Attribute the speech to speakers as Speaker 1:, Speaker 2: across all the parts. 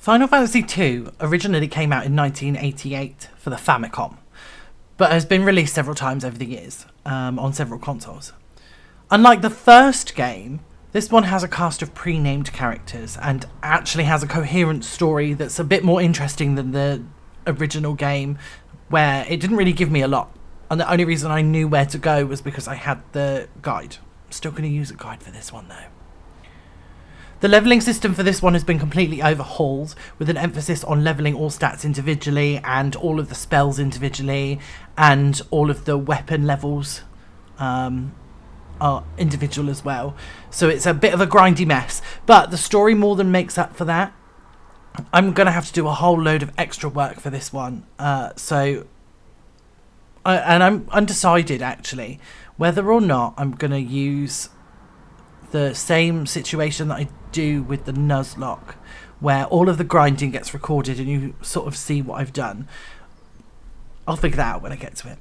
Speaker 1: Final Fantasy II originally came out in 1988 for the Famicom, but has been released several times over the years on several consoles. Unlike the first game, this one has a cast of pre-named characters and actually has a coherent story that's a bit more interesting than the original game, where it didn't really give me a lot. And the only reason I knew where to go was because I had the guide. I'm still going to use a guide for this one though. The levelling system for this one has been completely overhauled, with an emphasis on levelling all stats individually and all of the spells individually, and all of the weapon levels are individual as well. So it's a bit of a grindy mess, but the story more than makes up for that. I'm going to have to do a whole load of extra work for this one. And I'm undecided actually whether or not I'm going to use the same situation that I do with the Nuzlocke, where all of the grinding gets recorded and you sort of see what I've done. I'll figure that out when I get to it.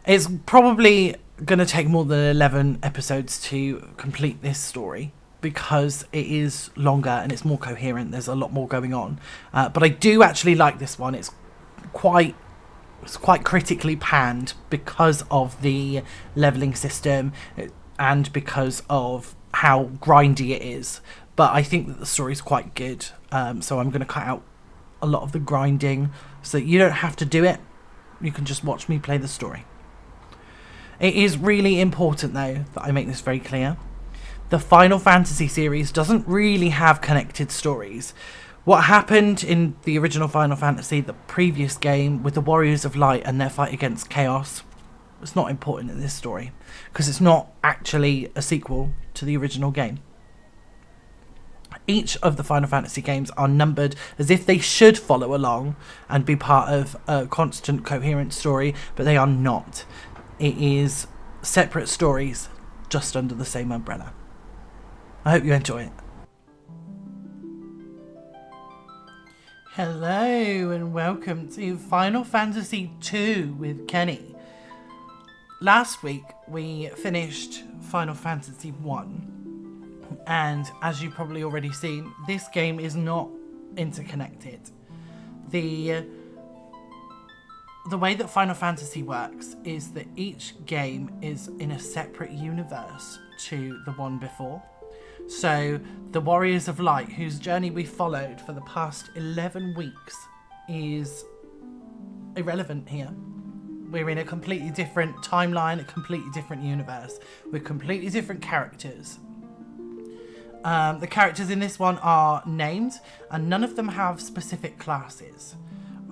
Speaker 1: It's probably going to take more than 11 episodes to complete this story, because it is longer and it's more coherent. There's a lot more going on. But I do actually like this one. It's quite critically panned because of the levelling system and because of how grindy it is. But I think that the story's quite good. So I'm going to cut out a lot of the grinding so that you don't have to do it. You can just watch me play the story. It is really important, though, that I make this very clear. The Final Fantasy series doesn't really have connected stories. What happened in the original Final Fantasy, the previous game, with the Warriors of Light and their fight against Chaos, was not important in this story, because it's not actually a sequel to the original game. Each of the Final Fantasy games are numbered as if they should follow along and be part of a constant, coherent story, but they are not. It is separate stories, just under the same umbrella. I hope you enjoy it. Hello and welcome to Final Fantasy II with Kenny. Last week we finished Final Fantasy I, and as you've probably already seen, this game is not interconnected. The way that Final Fantasy works is that each game is in a separate universe to the one before. So the Warriors of Light, whose journey we followed for the past 11 weeks, is irrelevant here. We're in a completely different timeline, a completely different universe, with completely different characters. The characters in this one are named, and none of them have specific classes.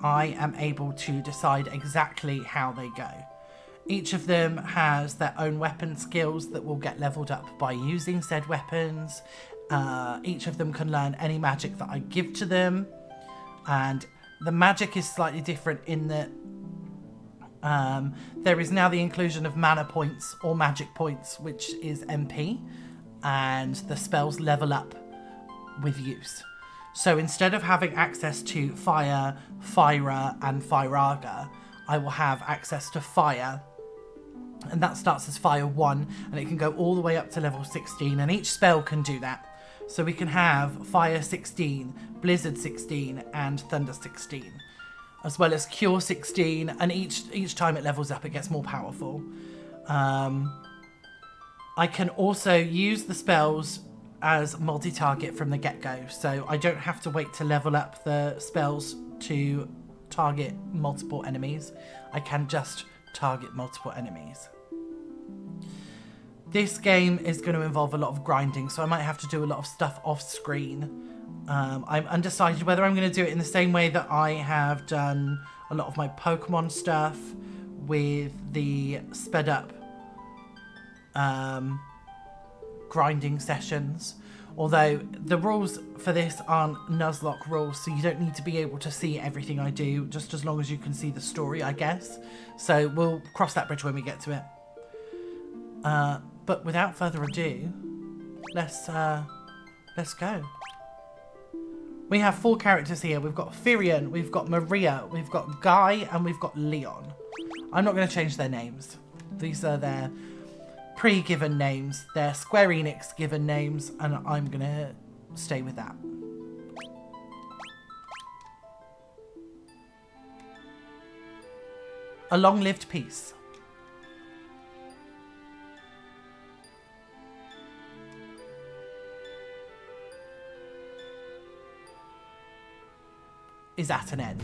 Speaker 1: I am able to decide exactly how they go. Each of them has their own weapon skills that will get leveled up by using said weapons. Each of them can learn any magic that I give to them. And the magic is slightly different in that there is now the inclusion of mana points or magic points, which is MP. And the spells level up with use. So instead of having access to Fire, Fyra, and Fyraga, I will have access to Fire. And that starts as Fire 1, and it can go all the way up to level 16, and each spell can do that. So we can have Fire 16, Blizzard 16, and Thunder 16. As well as Cure 16, and each time it levels up, it gets more powerful. I can also use the spells as multi-target from the get-go, so I don't have to wait to level up the spells to target multiple enemies. I can just target multiple enemies. This game is going to involve a lot of grinding, so I might have to do a lot of stuff off screen. I'm undecided whether I'm going to do it in the same way that I have done a lot of my Pokemon stuff with the sped up grinding sessions, although the rules for this aren't Nuzlocke rules, so you don't need to be able to see everything I do, just as long as you can see the story, I guess. So we'll cross that bridge when we get to it. But without further ado, let's go. We have 4 characters here. We've got Firion, we've got Maria, we've got Guy, and we've got Leon. I'm not going to change their names. These are their pre-given names. They're Square Enix given names, and I'm going to stay with that. A long-lived peace. Is at an end.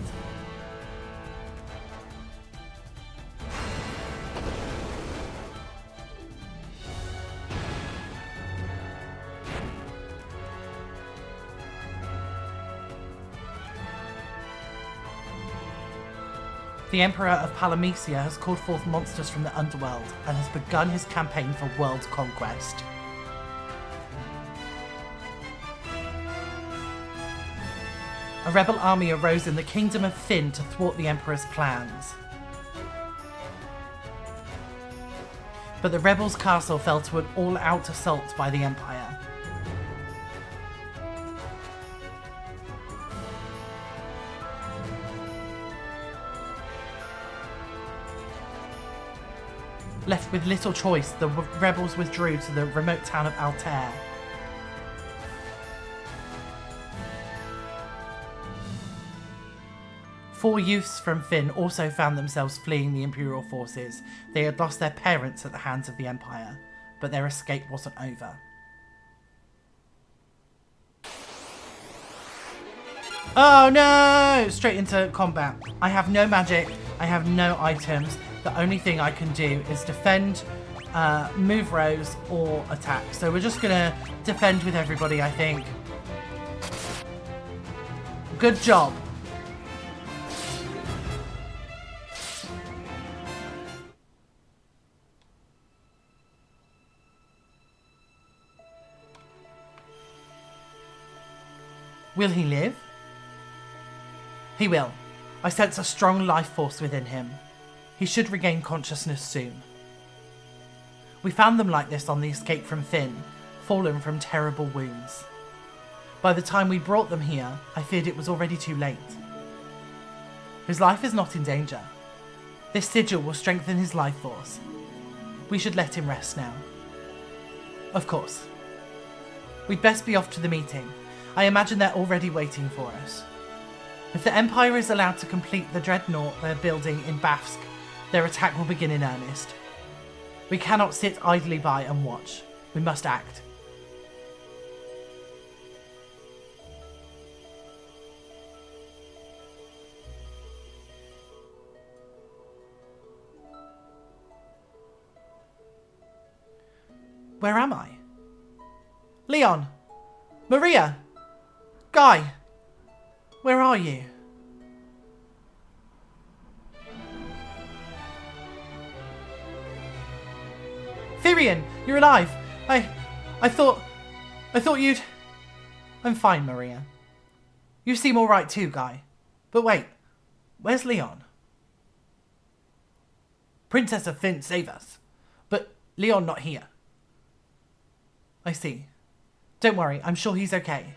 Speaker 1: The Emperor of Palamecia has called forth monsters from the underworld and has begun his campaign for world conquest. A rebel army arose in the kingdom of Fynn to thwart the Emperor's plans. But the rebels' castle fell to an all-out assault by the Empire. Left with little choice, the rebels withdrew to the remote town of Altair. Four youths from Fynn also found themselves fleeing the Imperial forces. They had lost their parents at the hands of the Empire, but their escape wasn't over. Oh no! Straight into combat. I have no magic, I have no items. The only thing I can do is defend, move rows, or attack. So we're just gonna defend with everybody, I think. Good job. Will he live? He will. I sense a strong life force within him. He should regain consciousness soon. We found them like this on the escape from Fynn, fallen from terrible wounds. By the time we brought them here, I feared it was already too late. His life is not in danger. This sigil will strengthen his life force. We should let him rest now. Of course. We'd best be off to the meeting. I imagine they're already waiting for us. If the Empire is allowed to complete the dreadnought they're building in Bafsk, their attack will begin in earnest. We cannot sit idly by and watch. We must act. Where am I? Leon! Maria! Guy! Where are you? Firion! You're alive! I thought you'd... I'm fine, Maria. You seem alright too, Guy. But wait, where's Leon? Princess of Fynn, save us. But Leon not here. I see. Don't worry, I'm sure he's okay.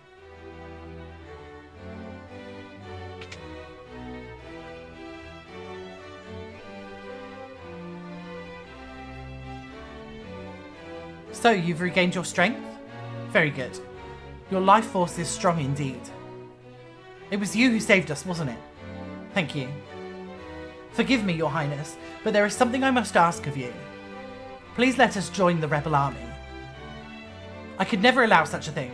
Speaker 1: So, you've regained your strength? Very good. Your life force is strong indeed. It was you who saved us, wasn't it? Thank you. Forgive me, Your Highness, but there is something I must ask of you. Please let us join the rebel army. I could never allow such a thing.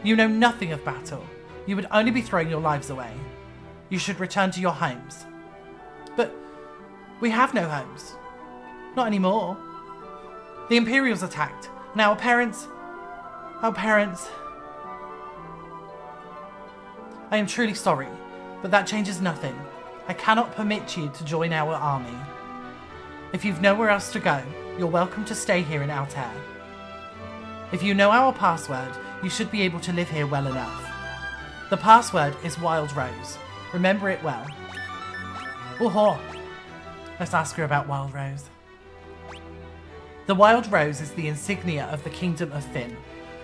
Speaker 1: You know nothing of battle. You would only be throwing your lives away. You should return to your homes. But we have no homes. Not anymore. The Imperials attacked. And our parents... I am truly sorry, but that changes nothing. I cannot permit you to join our army. If you've nowhere else to go, you're welcome to stay here in Altair. If you know our password, you should be able to live here well enough. The password is Wild Rose. Remember it well. Oh-ho! Let's ask her about Wild Rose. The Wild Rose is the insignia of the Kingdom of Fynn.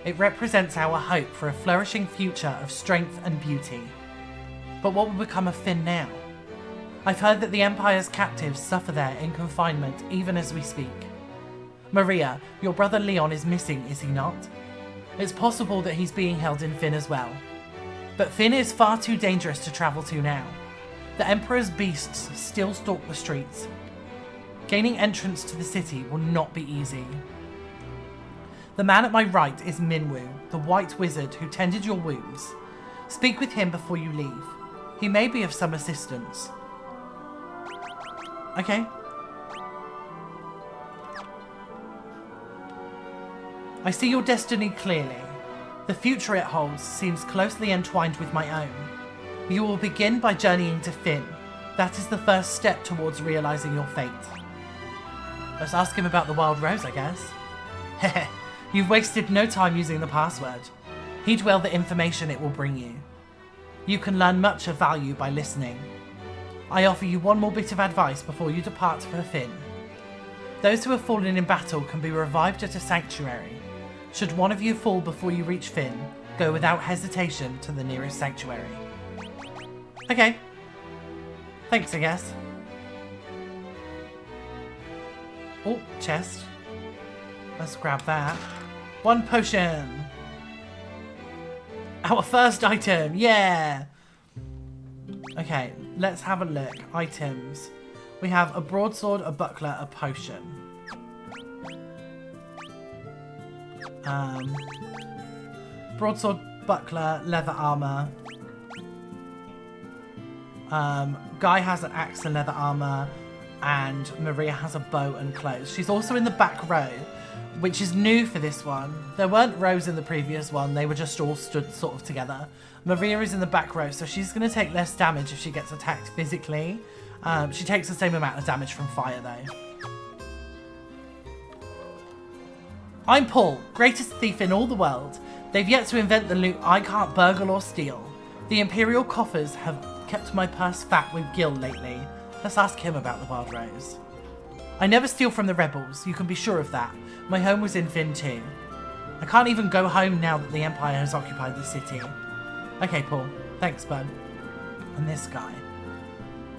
Speaker 1: It represents our hope for a flourishing future of strength and beauty. But what will become of Fynn now? I've heard that the Empire's captives suffer there in confinement even as we speak. Maria, your brother Leon is missing, is he not? It's possible that he's being held in Fynn as well. But Fynn is far too dangerous to travel to now. The Emperor's beasts still stalk the streets. Gaining entrance to the city will not be easy. The man at my right is Minwu, the white wizard who tended your wounds. Speak with him before you leave. He may be of some assistance. Okay. I see your destiny clearly. The future it holds seems closely entwined with my own. You will begin by journeying to Fynn. That is the first step towards realizing your fate. Let's ask him about the Wild Rose, I guess. Heh, you've wasted no time using the password. Heed well the information it will bring you. You can learn much of value by listening. I offer you one more bit of advice before you depart for Fynn. Those who have fallen in battle can be revived at a sanctuary. Should one of you fall before you reach Fynn, go without hesitation to the nearest sanctuary. Okay. Thanks, I guess. Oh, chest. Let's grab that. 1 potion. Our first item, yeah! Okay, let's have a look. Items. We have a broadsword, a buckler, a potion. Broadsword, buckler, leather armor. Guy has an axe and leather armor, and Maria has a bow and clothes. She's also in the back row, which is new for this one. There weren't rows in the previous one, they were just all stood sort of together. Maria is in the back row, so she's going to take less damage if she gets attacked physically. She takes the same amount of damage from fire though. I'm Paul, greatest thief in all the world. They've yet to invent the loot I can't burgle or steal. The Imperial coffers have kept my purse fat with Gil lately. Let's ask him about the Wild Rose. I never steal from the rebels, you can be sure of that. My home was in Fynn too. I can't even go home now that the Empire has occupied the city. Okay, Paul. Thanks, bud. And this guy.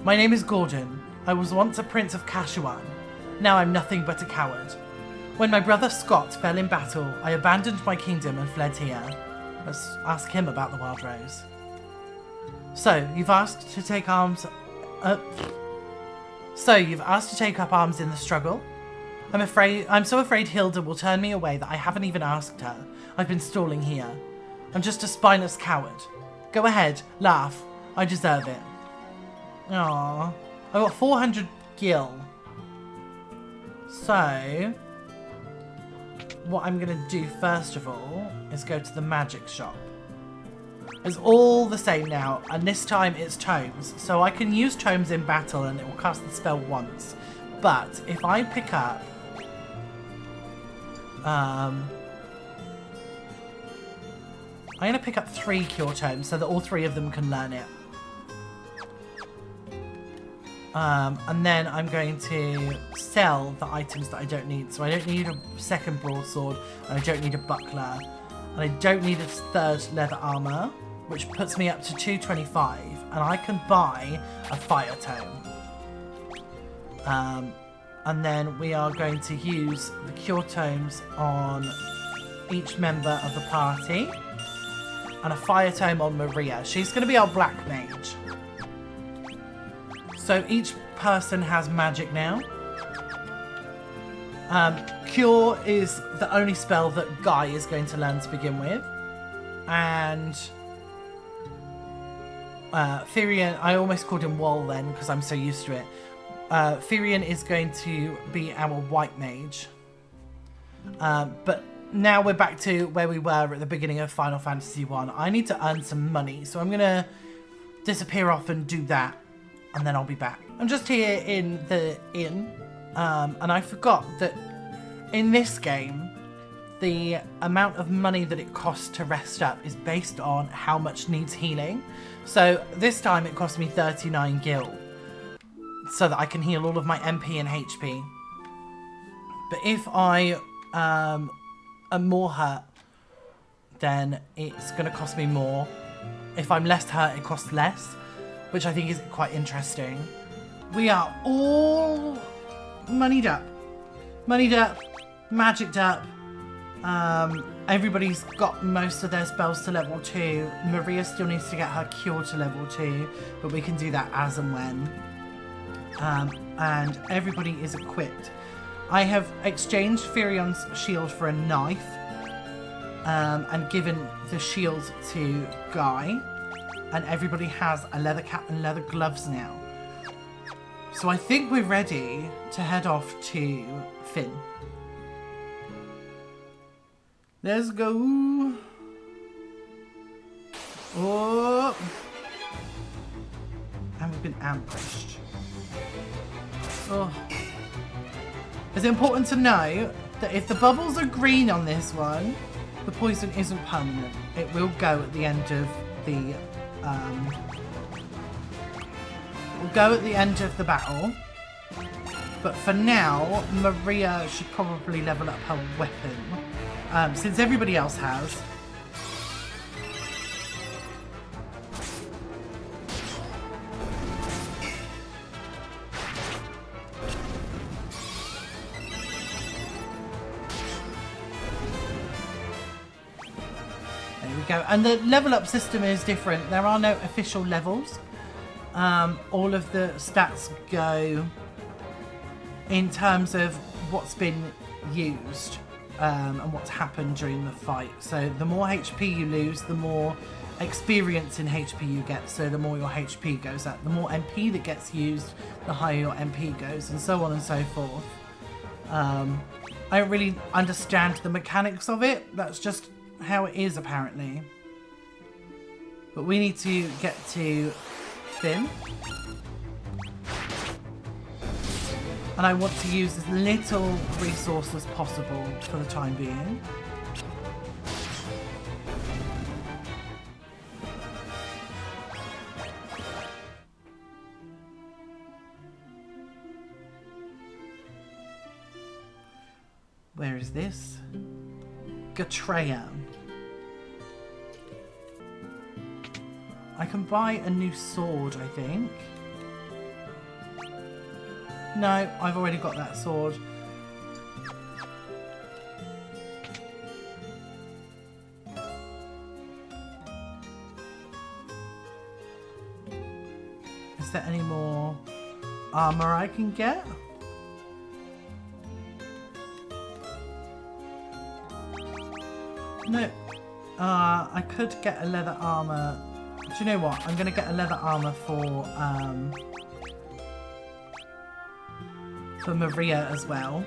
Speaker 1: My name is Gordon. I was once a prince of Kashuan. Now I'm nothing but a coward. When my brother Scott fell in battle, I abandoned my kingdom and fled here. Let's ask him about the Wild Rose. So, you've asked to take arms... you've asked to take up arms in the struggle? I'm so afraid Hilda will turn me away that I haven't even asked her. I've been stalling here. I'm just a spineless coward. Go ahead, laugh. I deserve it. Aww. I got 400 gil. So, what I'm going to do first of all is go to the magic shop. It's all the same now, and this time it's tomes. So I can use tomes in battle and it will cast the spell once. But if I pick up... I'm going to pick up 3 cure tomes so that all 3 of them can learn it. And then I'm going to sell the items that I don't need. So I don't need a second broadsword, and I don't need a buckler, and I don't need a 3rd leather armor, which puts me up to 225, and I can buy a fire tome. And then we are going to use the cure tomes on each member of the party, and a fire tome on Maria. She's going to be our black mage. So each person has magic now. Cure is the only spell that Guy is going to learn to begin with. And Firion, I almost called him Wall then because I'm so used to it. Firion is going to be our white mage. But now we're back to where we were at the beginning of Final Fantasy 1. I need to earn some money, so I'm going to disappear off and do that. And then I'll be back. I'm just here in the inn, and I forgot that in this game, the amount of money that it costs to rest up is based on how much needs healing. So this time it cost me 39 gil, so that I can heal all of my MP and HP. But if I am more hurt, then it's going to cost me more. If I'm less hurt, it costs less, which I think is quite interesting. We are all moneyed up, magicked up. Everybody's got most of their spells to level 2. Maria still needs to get her cure to level 2, but we can do that as and when. and everybody is equipped. I have exchanged Firion's shield for a knife and given the shield to Guy, and everybody has a leather cap and leather gloves now. So I think we're ready to head off to Fynn. Let's go. Oh. And we've been ambushed. Oh. It's important to know that if the bubbles are green on this one, the poison isn't permanent. It will go at the end of the battle. But for now, Maria should probably level up her weapon, since everybody else has. Go. And the level up system is different. There are no official levels. All of the stats go in terms of what's been used and what's happened during the fight. So the more HP you lose, the more experience in HP you get, so the more your HP goes up. The more MP that gets used, the higher your MP goes, and so on and so forth. I don't really understand the mechanics of it. That's just how it is, apparently. But we need to get to Fynn. And I want to use as little resource as possible for the time being. Where is this? Gatreya. I can buy a new sword, I think. No, I've already got that sword. Is there any more armor I can get? No. I could get a leather armor. Do you know what? I'm going to get a leather armor for Maria as well.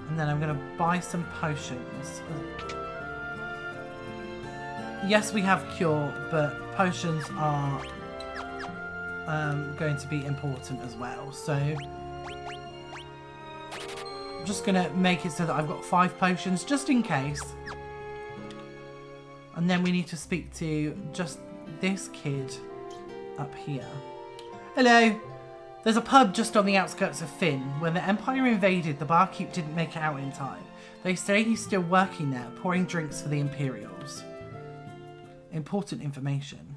Speaker 1: And then I'm going to buy some potions. Yes, we have cure, but potions are going to be important as well. So I'm just going to make it so that I've got 5 potions just in case. And then we need to speak to just this kid up here. Hello. There's a pub just on the outskirts of Fynn. When the Empire invaded, the barkeep didn't make it out in time. They say he's still working there, pouring drinks for the Imperials. Important information.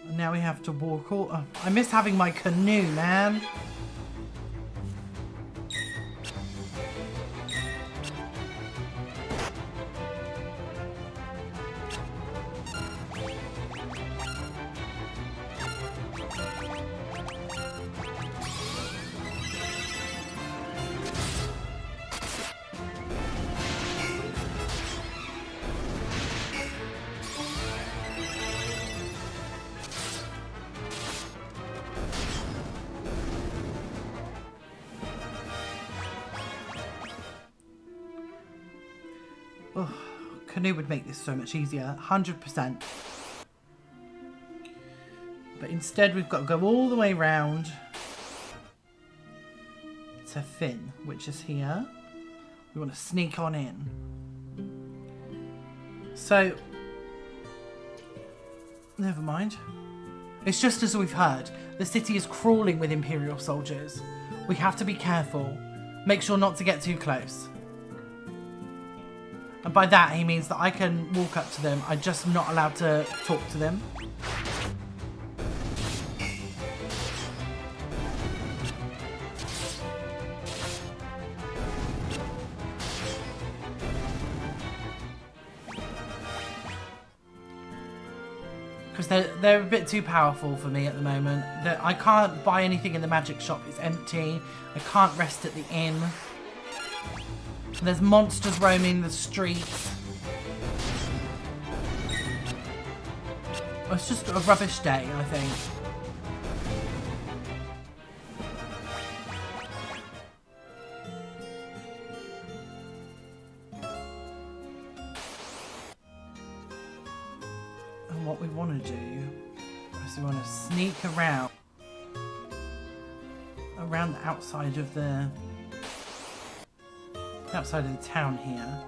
Speaker 1: And now we have to walk all... Oh, I miss having my canoe, man. Oh, canoe would make this so much easier, 100%. But instead we've got to go all the way round to Fynn, which is here. We want to sneak on in. So, never mind. It's just as we've heard. The city is crawling with Imperial soldiers. We have to be careful. Make sure not to get too close. And by that, he means that I can walk up to them. I'm just not allowed to talk to them. because they're a bit too powerful for me at the moment. I can't buy anything in the magic shop. It's empty. I can't rest at the inn. There's monsters roaming the streets. It's just a rubbish day, I think. And what we want to do is we want to sneak around the outside of the town here.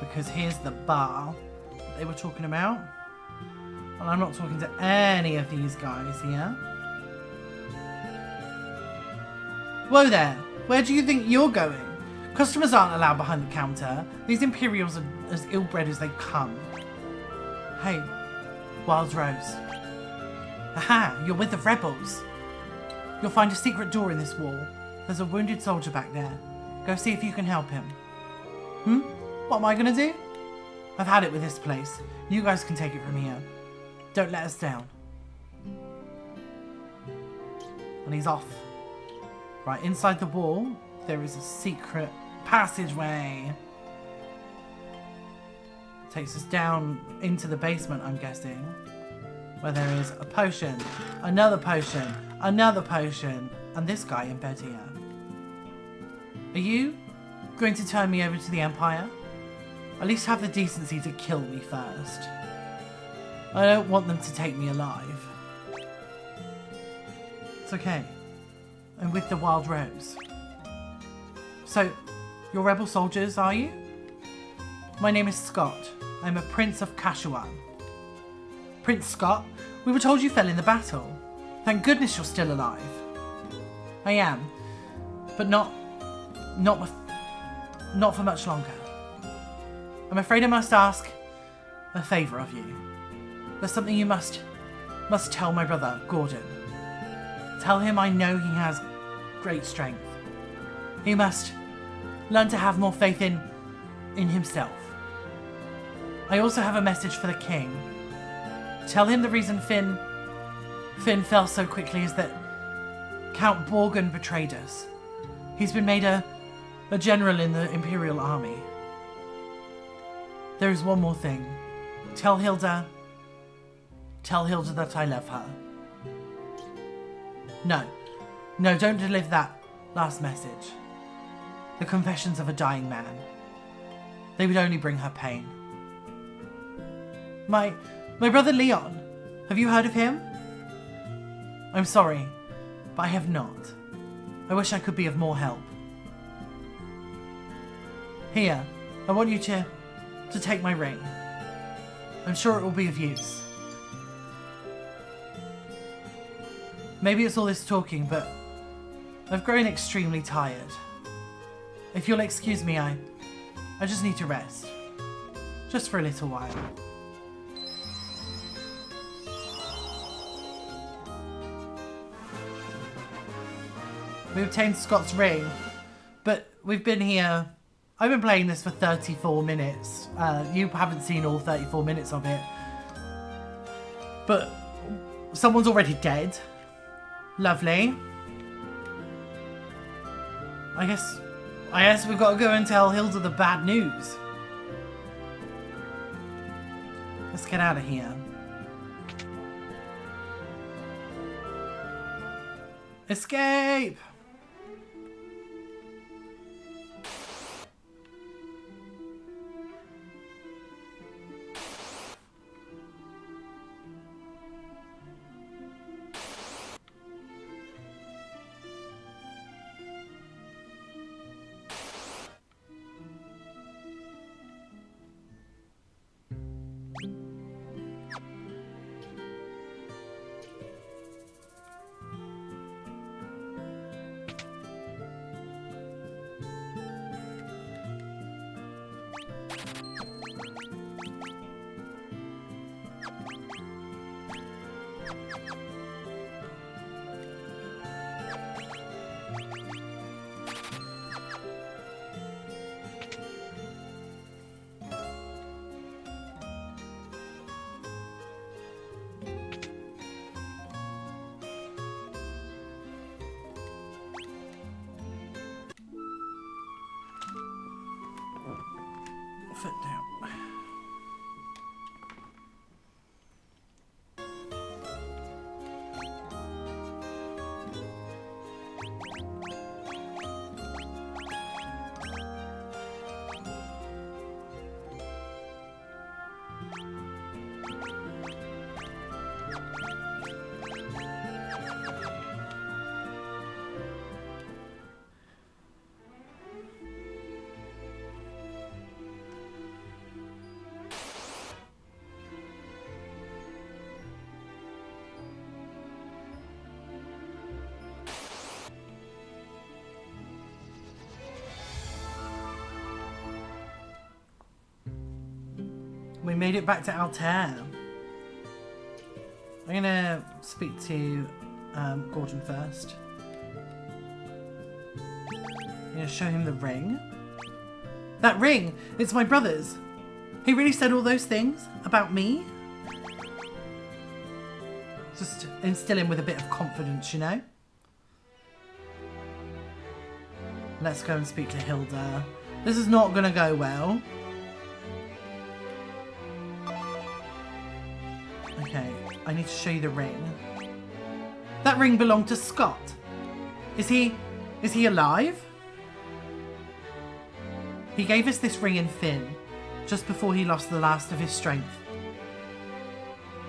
Speaker 1: Because here's the bar that they were talking about. And I'm not talking to any of these guys here. Whoa there! Where do you think you're going? Customers aren't allowed behind the counter. These Imperials are as ill-bred as they come. Hey, Wild Rose. Aha! You're with the rebels. You'll find a secret door in this wall. There's a wounded soldier back there. Go see if you can help him. What am I gonna do? I've had it with this place. You guys can take it from here. Don't let us down. And he's off. Right, inside the wall, there is a secret passageway. Takes us down into the basement, I'm guessing. Where there is a potion, another potion, another potion, and this guy in bed here. Are you going to turn me over to the Empire? At least have the decency to kill me first. I don't want them to take me alive. It's okay. I'm with the Wild Rose. So, you're rebel soldiers, are you? My name is Scott. I'm a Prince of Kashuan. Prince Scott, we were told you fell in the battle. Thank goodness you're still alive. I am, but not for much longer. I'm afraid I must ask a favour of you. There's something you must tell my brother, Gordon. Tell him I know he has great strength. He must learn to have more faith in himself. I also have a message for the king. Tell him the reason Fynn fell so quickly is that Count Borgen betrayed us. He's been made a general in the Imperial army. There is one more thing. Tell Hilda that I love her. No, don't deliver that last message. The confessions of a dying man. They would only bring her pain. My brother Leon. Have you heard of him? I'm sorry, but I have not. I wish I could be of more help. Here, I want you to take my ring. I'm sure it will be of use. Maybe it's all this talking, but I've grown extremely tired. If you'll excuse me, I just need to rest. Just for a little while. We obtained Scott's ring, but we've been here. I've been playing this for 34 minutes. You haven't seen all 34 minutes of it. But someone's already dead. Lovely. I guess we've got to go and tell Hilda the bad news. Let's get out of here. Escape! foot down. We made it back to Altair. I'm gonna speak to Gordon first. I'm gonna show him the ring. That ring! It's my brother's! He really said all those things about me? Just instill him with a bit of confidence, you know? Let's go and speak to Hilda. This is not gonna go well. Okay, I need to show you the ring. That ring belonged to Scott. Is he alive? He gave us this ring in Fynn, just before he lost the last of his strength.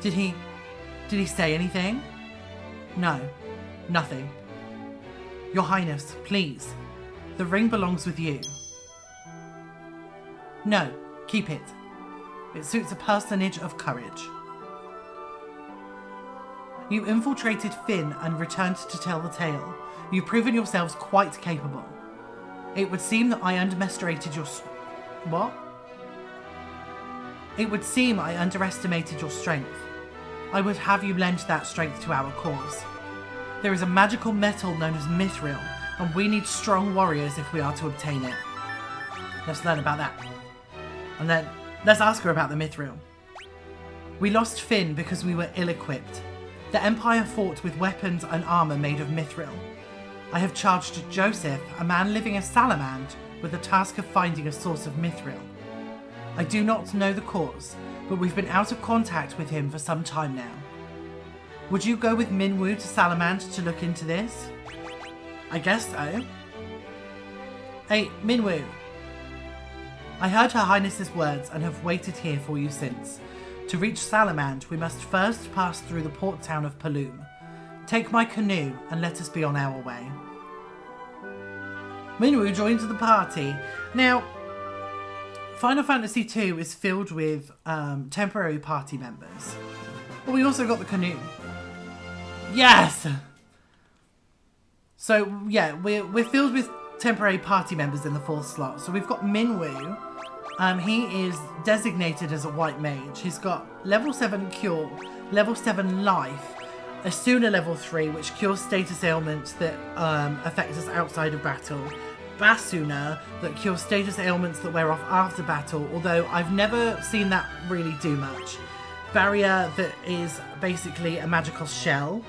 Speaker 1: Did he say anything? No, nothing. Your Highness, please. The ring belongs with you. No, keep it. It suits a personage of courage. You infiltrated Fynn and returned to tell the tale. You've proven yourselves quite capable. It would seem that I underestimated your... What? It would seem I underestimated your strength. I would have you lend that strength to our cause. There is a magical metal known as mithril, and we need strong warriors if we are to obtain it. Let's learn about that. And then, let's ask her about the mithril. We lost Fynn because we were ill-equipped. The Empire fought with weapons and armour made of mithril. I have charged Joseph, a man living as Salamand, with the task of finding a source of mithril. I do not know the cause, but we've been out of contact with him for some time now. Would you go with Minwoo to Salamand to look into this? I guess so. Hey, Minwoo. I heard Her Highness's words and have waited here for you since. To reach Salamand, we must first pass through the port town of Paloom. Take my canoe and let us be on our way. Minwoo joins the party. Now, Final Fantasy II is filled with temporary party members. But we also got the canoe. Yes! So, yeah, we're filled with temporary party members in the 4th slot. So we've got Minwoo. He is designated as a white mage. He's got level 7 cure, level 7 life, Asuna level 3, which cures status ailments that affect us outside of battle, Basuna, that cures status ailments that wear off after battle, although I've never seen that really do much. Barrier, that is basically a magical shell.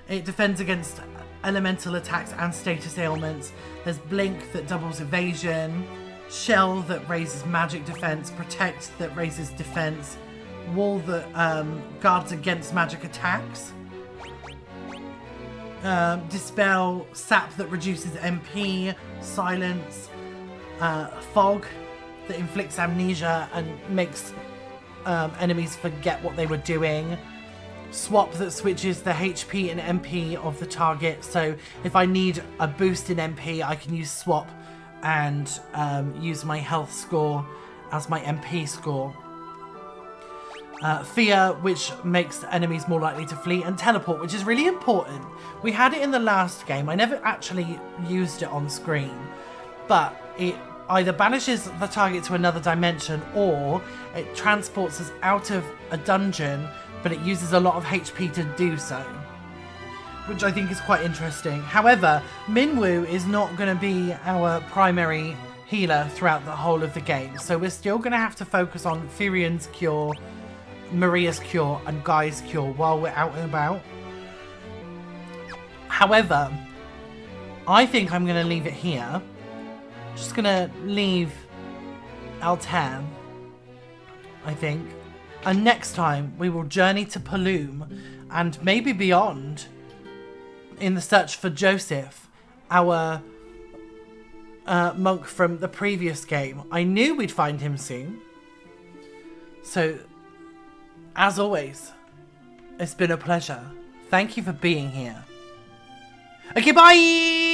Speaker 1: It defends against elemental attacks and status ailments. There's Blink that doubles evasion, Shell that raises magic defense, Protect that raises defense, Wall that guards against magic attacks, Dispel, Sap that reduces MP, Silence, Fog that inflicts amnesia and makes enemies forget what they were doing, Swap that switches the HP and MP of the target, so if I need a boost in MP, I can use Swap and use my health score as my MP score. Fear, which makes enemies more likely to flee, and Teleport, which is really important. We had it in the last game. I never actually used it on screen, but it either banishes the target to another dimension or it transports us out of a dungeon, but it uses a lot of HP to do so, which I think is quite interesting. However, Minwoo is not going to be our primary healer throughout the whole of the game, so we're still going to have to focus on Firion's cure, Maria's cure, and Guy's cure while we're out and about. However, I think I'm going to leave it here. Just going to leave Altan, I think. And next time we will journey to Paloom and maybe beyond in the search for Joseph, our monk from the previous game. I knew we'd find him soon. So, as always, it's been a pleasure. Thank you for being here. Okay, bye!